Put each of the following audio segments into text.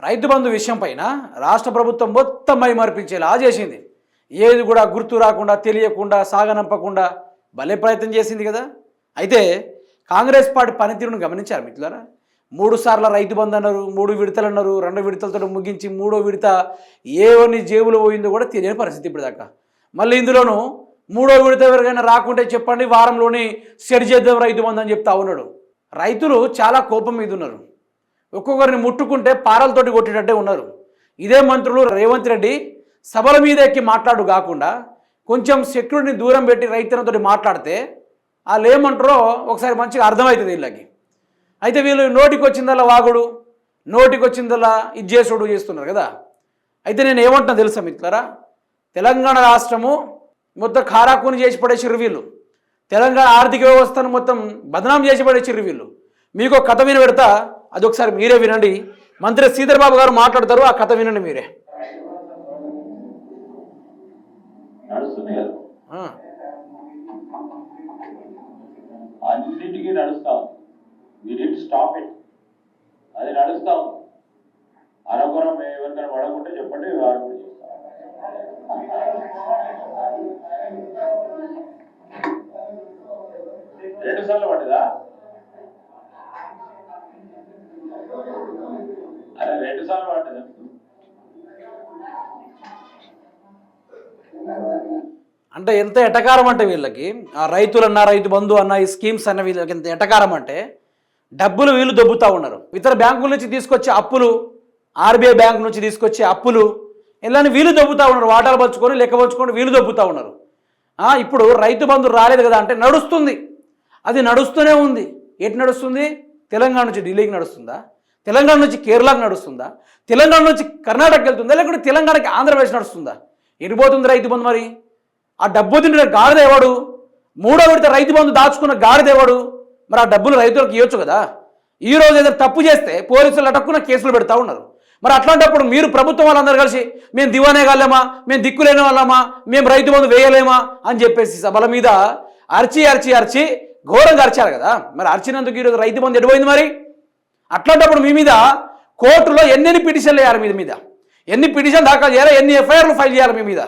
రైతు బంధు విషయం పైన రాష్ట్ర ప్రభుత్వం మొత్తం మైమర్పించేలా చేసింది. ఏది కూడా గుర్తు రాకుండా తెలియకుండా సాగనంపకుండా భలే ప్రయత్నం చేసింది కదా. అయితే కాంగ్రెస్ పార్టీ పనితీరును గమనించారు మిత్రులారా. 3 సార్లు రైతు బంధు అన్నారు, 3 విడతలు అన్నారు, 2 విడతలతో ముగించి 3వ విడత ఏవని జేబులో పోయిందో కూడా తెలియని పరిస్థితి ఇప్పుడు దాకా. మళ్ళీ ఇందులోనూ 3వ విడత ఎవరికైనా రాకుంటే చెప్పండి, వారంలోని సెట్ చేద్దాం రైతు బంధు అని చెప్తా ఉన్నాడు. రైతులు చాలా కోపం మీద ఉన్నారు. ఒక్కొక్కరిని ముట్టుకుంటే పారలతోటి కొట్టేటట్టే ఉన్నారు. ఇదే మంత్రులు రేవంత్ రెడ్డి సభల మీద ఎక్కి మాట్లాడు కాకుండా కొంచెం సెక్యూరిటీని దూరం పెట్టి రైతులతో మాట్లాడితే వాళ్ళు ఏమంటారో ఒకసారి మంచిగా అర్థమవుతుంది వీళ్ళకి. అయితే వీళ్ళు నోటికి వచ్చిందల్లా వాగుడు, నోటికి వచ్చిందల్లా ఇది చేసుడు చేస్తున్నారు కదా. అయితే నేను ఏమంటున్నా తెలుసా మిత్రులారా, తెలంగాణ రాష్ట్రము మొత్తం ఖారాకుని చేసి పడేసిర్రు వీళ్ళు. తెలంగాణ ఆర్థిక వ్యవస్థను మొత్తం బదనాం చేసి పడేసిర్రు వీళ్ళు. మీకు కథ విని పెడతా, అది ఒకసారి మీరే వినండి. మంత్రి శ్రీధర్ బాబు గారు మాట్లాడతారు, ఆ కథ వినండి మీరే. అన్నింటికి నడుస్తాం, స్టాప్ ఇట్. అది నడుస్తాం. అరకొరం ఎవరికైనా పడకుంటే చెప్పండి, వారు కూడా చేస్తాం. 2 సార్లు పడ్డదా? అరే 2 సార్లు పడ్డదా? అంటే ఎంత ఎటకారం అంటే వీళ్ళకి, ఆ రైతులన్నా రైతు బంధు అన్న ఈ స్కీమ్స్ అన్న వీళ్ళకి ఎంత ఎటకారం అంటే, డబ్బులు వీళ్ళు దొబ్బుతూ ఉన్నారు. ఇతర బ్యాంకుల నుంచి తీసుకొచ్చే అప్పులు, ఆర్బీఐ బ్యాంకు నుంచి తీసుకొచ్చే అప్పులు ఇలాని వీళ్ళు దొబ్బుతూ ఉన్నారు. వాటాలు పంచుకొని లెక్క పంచుకొని వీళ్ళు దొబ్బుతూ ఉన్నారు. ఇప్పుడు రైతు బంధు రాలేదు కదా అంటే నడుస్తుంది, అది నడుస్తూనే ఉంది. ఎటు నడుస్తుంది? తెలంగాణ నుంచి ఢిల్లీకి నడుస్తుందా? తెలంగాణ నుంచి కేరళకు నడుస్తుందా? తెలంగాణ నుంచి కర్ణాటకకి వెళ్తుందా? లేకుంటే తెలంగాణకి ఆంధ్రప్రదేశ్ నడుస్తుందా? ఎటుపోతుంది రైతు బంధు? మరి ఆ డబ్బు తింటున్న గాడిదేవాడు, 3వ విడత రైతు బంధు దాచుకున్న గాడిదేవాడు, మరి ఆ డబ్బులు రైతులకు ఇవ్వచ్చు కదా. ఈరోజు ఏదైనా తప్పు చేస్తే పోలీసులు అటక్కున కేసులు పెడతా ఉన్నారు. మరి అట్లాంటప్పుడు మీరు ప్రభుత్వం వాళ్ళందరూ కలిసి మేము దివానే కాలేమా, మేము దిక్కులేని వాళ్ళమా, మేము రైతు బంధు వేయలేమా అని చెప్పేసి సభల మీద అరిచి ఘోరంగా అరిచారు కదా. మరి అరిచినందుకు ఈరోజు రైతు బంధు ఎడిపోయింది. మరి అట్లాంటప్పుడు మీ మీద కోర్టులో ఎన్ని పిటిషన్లు వేయాలి, మీద ఎన్ని పిటిషన్ దాఖలు చేయాలి, ఎన్ని ఎఫ్ఐఆర్లు ఫైల్ చేయాలి మీ మీద?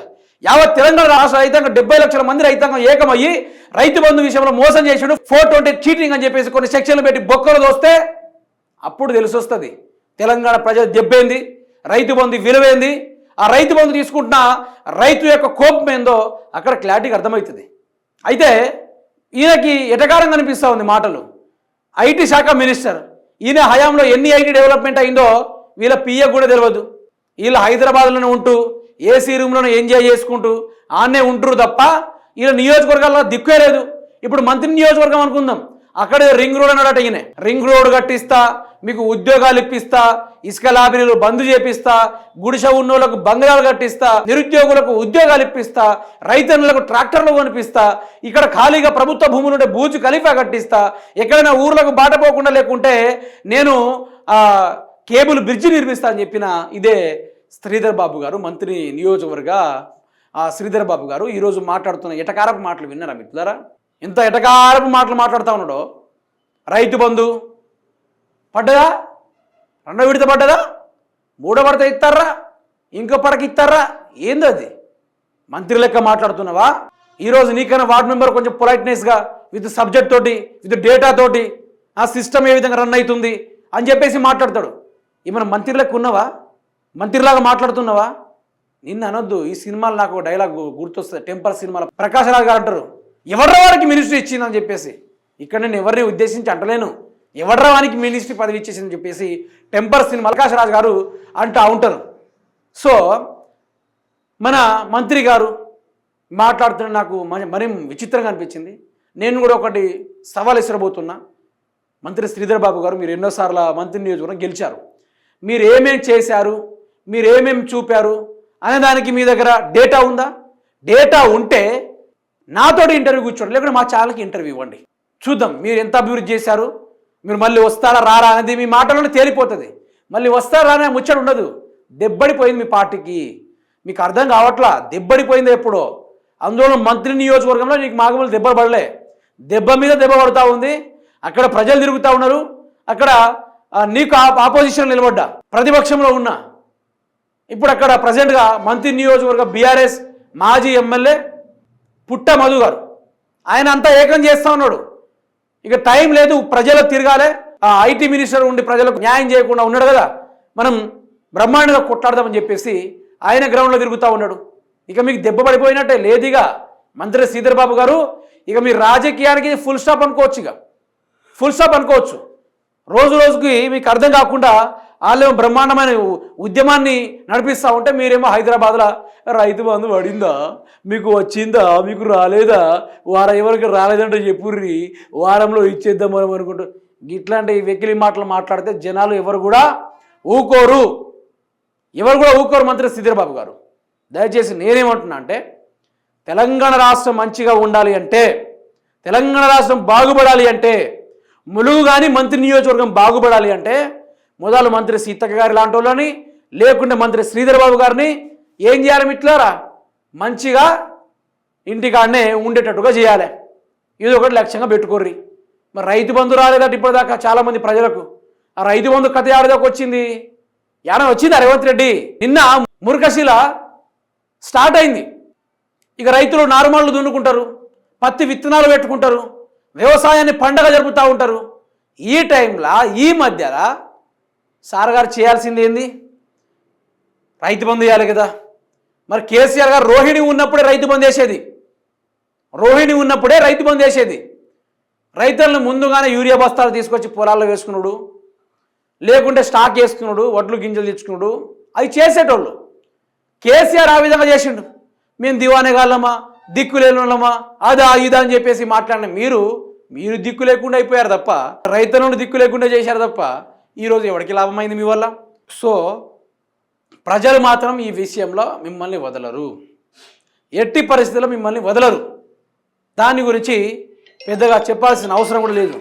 యావత్ తెలంగాణ రాష్ట్ర రైతాంగం 70 లక్షల మంది రైతాంగం ఏకమయ్యి రైతు బంధు విషయంలో మోసం చేసాడు, 420 చీటింగ్ అని చెప్పేసి కొన్ని సెక్షన్లు పెట్టి బొక్కలు దోస్తే అప్పుడు తెలిసి వస్తుంది తెలంగాణ ప్రజల దెబ్బేంది, రైతు బంధు విలువేంది, ఆ రైతు బంధు తీసుకుంటున్న రైతు యొక్క కోపం ఏందో అక్కడ క్లారిటీగా అర్థమవుతుంది. అయితే ఈయనకి ఎటకారంగా అనిపిస్తూ ఉంది మాటలు. ఐటీ శాఖ మినిస్టర్, ఈయన హయాంలో ఎన్ని ఐటీ డెవలప్మెంట్ అయిందో వీళ్ళ పియ్య కూడా తెలియదు. వీళ్ళు హైదరాబాద్లోనే ఉంటూ ఏసీ రూమ్లోనే ఎంజాయ్ చేసుకుంటూ ఆన్నే ఉంటారు తప్ప వీళ్ళ నియోజకవర్గాల్లో దిక్కే లేదు. ఇప్పుడు మంత్రి నియోజకవర్గం అనుకుందాం, అక్కడే రింగ్ రోడ్ అన్నాడట ఈయన. రింగ్ రోడ్ కట్టిస్తా, మీకు ఉద్యోగాలు ఇప్పిస్తా, ఇసుక లాబీలు బంద్ చేపిస్తా, గుడిసె ఉన్నోళ్లకు బంగ్లాలు కట్టిస్తా, నిరుద్యోగులకు ఉద్యోగాలు ఇప్పిస్తా, రైతన్నులకు ట్రాక్టర్లు కొనిపిస్తా, ఇక్కడ ఖాళీగా ప్రభుత్వ భూములు ఉంటే బూజు ఖలీఫా కట్టిస్తా, ఎక్కడైనా ఊర్లకు బాట పోకుండా లేకుంటే నేను కేబుల్ బ్రిడ్జి నిర్మిస్తా అని చెప్పిన ఇదే శ్రీధర్ బాబు గారు, మంత్రి నియోజకవర్గ శ్రీధర్ బాబు గారు ఈరోజు మాట్లాడుతున్న ఎటకారపు మాటలు విన్నారా మిత్రులారా? ఎంత ఎటకారపు మాటలు మాట్లాడుతూ ఉన్నాడో. రైతు బంధు పడ్డదా? 2వ విడత పడ్డదా? 3వ విడత ఇస్తారా? ఇంకో పడక ఇస్తారా? ఏంది అది? మంత్రి లెక్క మాట్లాడుతున్నావా? ఈరోజు నీకైనా వార్డు మెంబర్ కొంచెం పొలైట్నెస్గా విత్ సబ్జెక్ట్ తోటి విత్ డేటా తోటి ఆ సిస్టమ్ ఏ విధంగా రన్ అవుతుంది అని చెప్పేసి మాట్లాడతాడు. ఏమైనా మంత్రి లెక్క ఉన్నావా? మంత్రిలాగా మాట్లాడుతున్నావా? నిన్ను అనొద్దు. ఈ సినిమాలు నాకు డైలాగ్ గుర్తొస్తుంది. టెంపర్ సినిమాలో ప్రకాష్ రాజ్ గారు అంటారు, ఎవర్రా వారికి మినిస్ట్రీ ఇచ్చిందని చెప్పేసి. ఇక్కడ నేను ఎవరిని ఉద్దేశించి అంటలేను, ఎవర్రా వానికి మినిస్ట్రీ పదవి ఇచ్చేసిందని చెప్పేసి టెంపర్ సినిమా ప్రకాష్ రాజ్ గారు అంటూ ఉంటారు. సో మన మంత్రి గారు మాట్లాడుతున్న నాకు మరీ విచిత్రంగా అనిపించింది. నేను కూడా ఒకటి సవాల్ ఇసరబోతున్నా. మంత్రి శ్రీధర్ బాబు గారు, మీరు ఎన్నోసార్లు మంత్రి నియోజకవర్గం గెలిచారు, మీరు ఏమేమి చేశారు, మీరు ఏమేమి చూపారు అనే దానికి మీ దగ్గర డేటా ఉందా? డేటా ఉంటే నాతోటి ఇంటర్వ్యూ కూర్చోండి, లేకుంటే మా ఛానల్కి ఇంటర్వ్యూ ఇవ్వండి, చూద్దాం మీరు ఎంత అభివృద్ధి చేశారు, మీరు మళ్ళీ వస్తారా రారా అనేది మీ మాటలోనే తేలిపోతుంది. మళ్ళీ వస్తారా అనే ముచ్చట ఉండదు. దెబ్బడిపోయింది మీ పార్టీకి, మీకు అర్థం కావట్లా. దెబ్బడిపోయింది ఎప్పుడో. అందులో మంత్రి నియోజకవర్గంలో నీకు మాగములు దెబ్బలు పడలే, దెబ్బ మీద దెబ్బ పడుతూ ఉంది. అక్కడ ప్రజలు తిరుగుతూ ఉన్నారు, అక్కడ నీకు ఆపోజిషన్ నిలబడ్డా, ప్రతిపక్షంలో ఉన్నా. ఇప్పుడు అక్కడ ప్రజెంట్గా మంత్రి నియోజకవర్గ బీఆర్ఎస్ మాజీ ఎమ్మెల్యే పుట్ట మధు గారు, ఆయన అంతా ఏకం చేస్తూ ఉన్నాడు. ఇక టైం లేదు, ప్రజలకు తిరగాలి. ఆ ఐటీ మినిస్టర్ ఉండి ప్రజలకు న్యాయం చేయకుండా ఉన్నాడు కదా, మనం బ్రహ్మాండంగా కొట్లాడదామని చెప్పేసి ఆయన గ్రౌండ్లో తిరుగుతూ ఉన్నాడు. ఇక మీకు దెబ్బ పడిపోయినట్టే లేదిగా మంత్రి శ్రీధర్ బాబు గారు. ఇక మీ రాజకీయానికి ఫుల్ స్టాప్ అనుకోవచ్చు, ఇక ఫుల్ స్టాప్ అనుకోవచ్చు. రోజు రోజుకి మీకు అర్థం కాకుండా వాళ్ళేమో బ్రహ్మాండమైన ఉద్యమాన్ని నడిపిస్తూ ఉంటే మీరేమో హైదరాబాద్లో రైతు బంధు పడిందా, మీకు వచ్చిందా, మీకు రాలేదా, ఎవరికి రాలేదంటే చెప్పుర్రి, వారంలో ఇచ్చేద్దాం మనం అనుకుంటూ ఇట్లాంటి వెకిలి మాటలు మాట్లాడితే జనాలు ఎవరు కూడా ఊకోరు, మంత్రి శ్రీధర్ బాబు గారు. దయచేసి నేనేమంటున్నా అంటే, తెలంగాణ రాష్ట్రం మంచిగా ఉండాలి అంటే, తెలంగాణ రాష్ట్రం బాగుపడాలి అంటే, ములుగు కానీ మంత్రి నియోజకవర్గం బాగుపడాలి అంటే మొదలు మంత్రి సీతక్క గారి లాంటి వాళ్ళని, లేకుంటే మంత్రి శ్రీధర్ బాబు గారిని ఏం చేయాలి, మిట్లారా మంచిగా ఇంటికాడనే ఉండేటట్టుగా చేయాలి. ఇది ఒకటి లక్ష్యంగా పెట్టుకోర్రి. మరి రైతు బంధు రాలేదట ఇప్పటిదాకా చాలామంది ప్రజలకు. ఆ రైతు బంధు కథ ఆడదాకా వచ్చింది, యానం వచ్చింది రేవంత్ రెడ్డి. నిన్న మురకశిల స్టార్ట్ అయింది. ఇక రైతులు నారుమళ్ళు దున్నుకుంటారు, పత్తి విత్తనాలు పెట్టుకుంటారు, వ్యవసాయాన్ని పండగ జరుపుతూ ఉంటారు. ఈ టైంలో ఈ మధ్యలో సార్ గారు చేయాల్సింది ఏంది, రైతు బంధు చేయాలి కదా. మరి కేసీఆర్ గారు రోహిణి ఉన్నప్పుడే రైతు బంధు వేసేది, రైతులను ముందుగానే యూరియా బస్తాలు తీసుకొచ్చి పొలాల్లో వేసుకున్నాడు, లేకుంటే స్టాక్ వేసుకున్నాడు, వడ్లు గింజలు తెచ్చుకున్నాడు, అవి చేసేటోళ్ళు. కేసీఆర్ ఆ విధంగా చేసిండు. మేము దివానేగాళ్ళమా, దిక్కు లేనులమా, అదా ఇదా అని చెప్పేసి మాట్లాడిన మీరు దిక్కు లేకుండా అయిపోయారు తప్ప, రైతులను దిక్కు లేకుండా చేశారు తప్ప ఈరోజు ఎవరికి లాభమైంది మీ వల్ల? సో ప్రజలు మాత్రం ఈ విషయంలో మిమ్మల్ని వదలరు, ఎట్టి పరిస్థితుల్లో మిమ్మల్ని వదలరు. దాని గురించి పెద్దగా చెప్పాల్సిన అవసరం కూడా లేదు.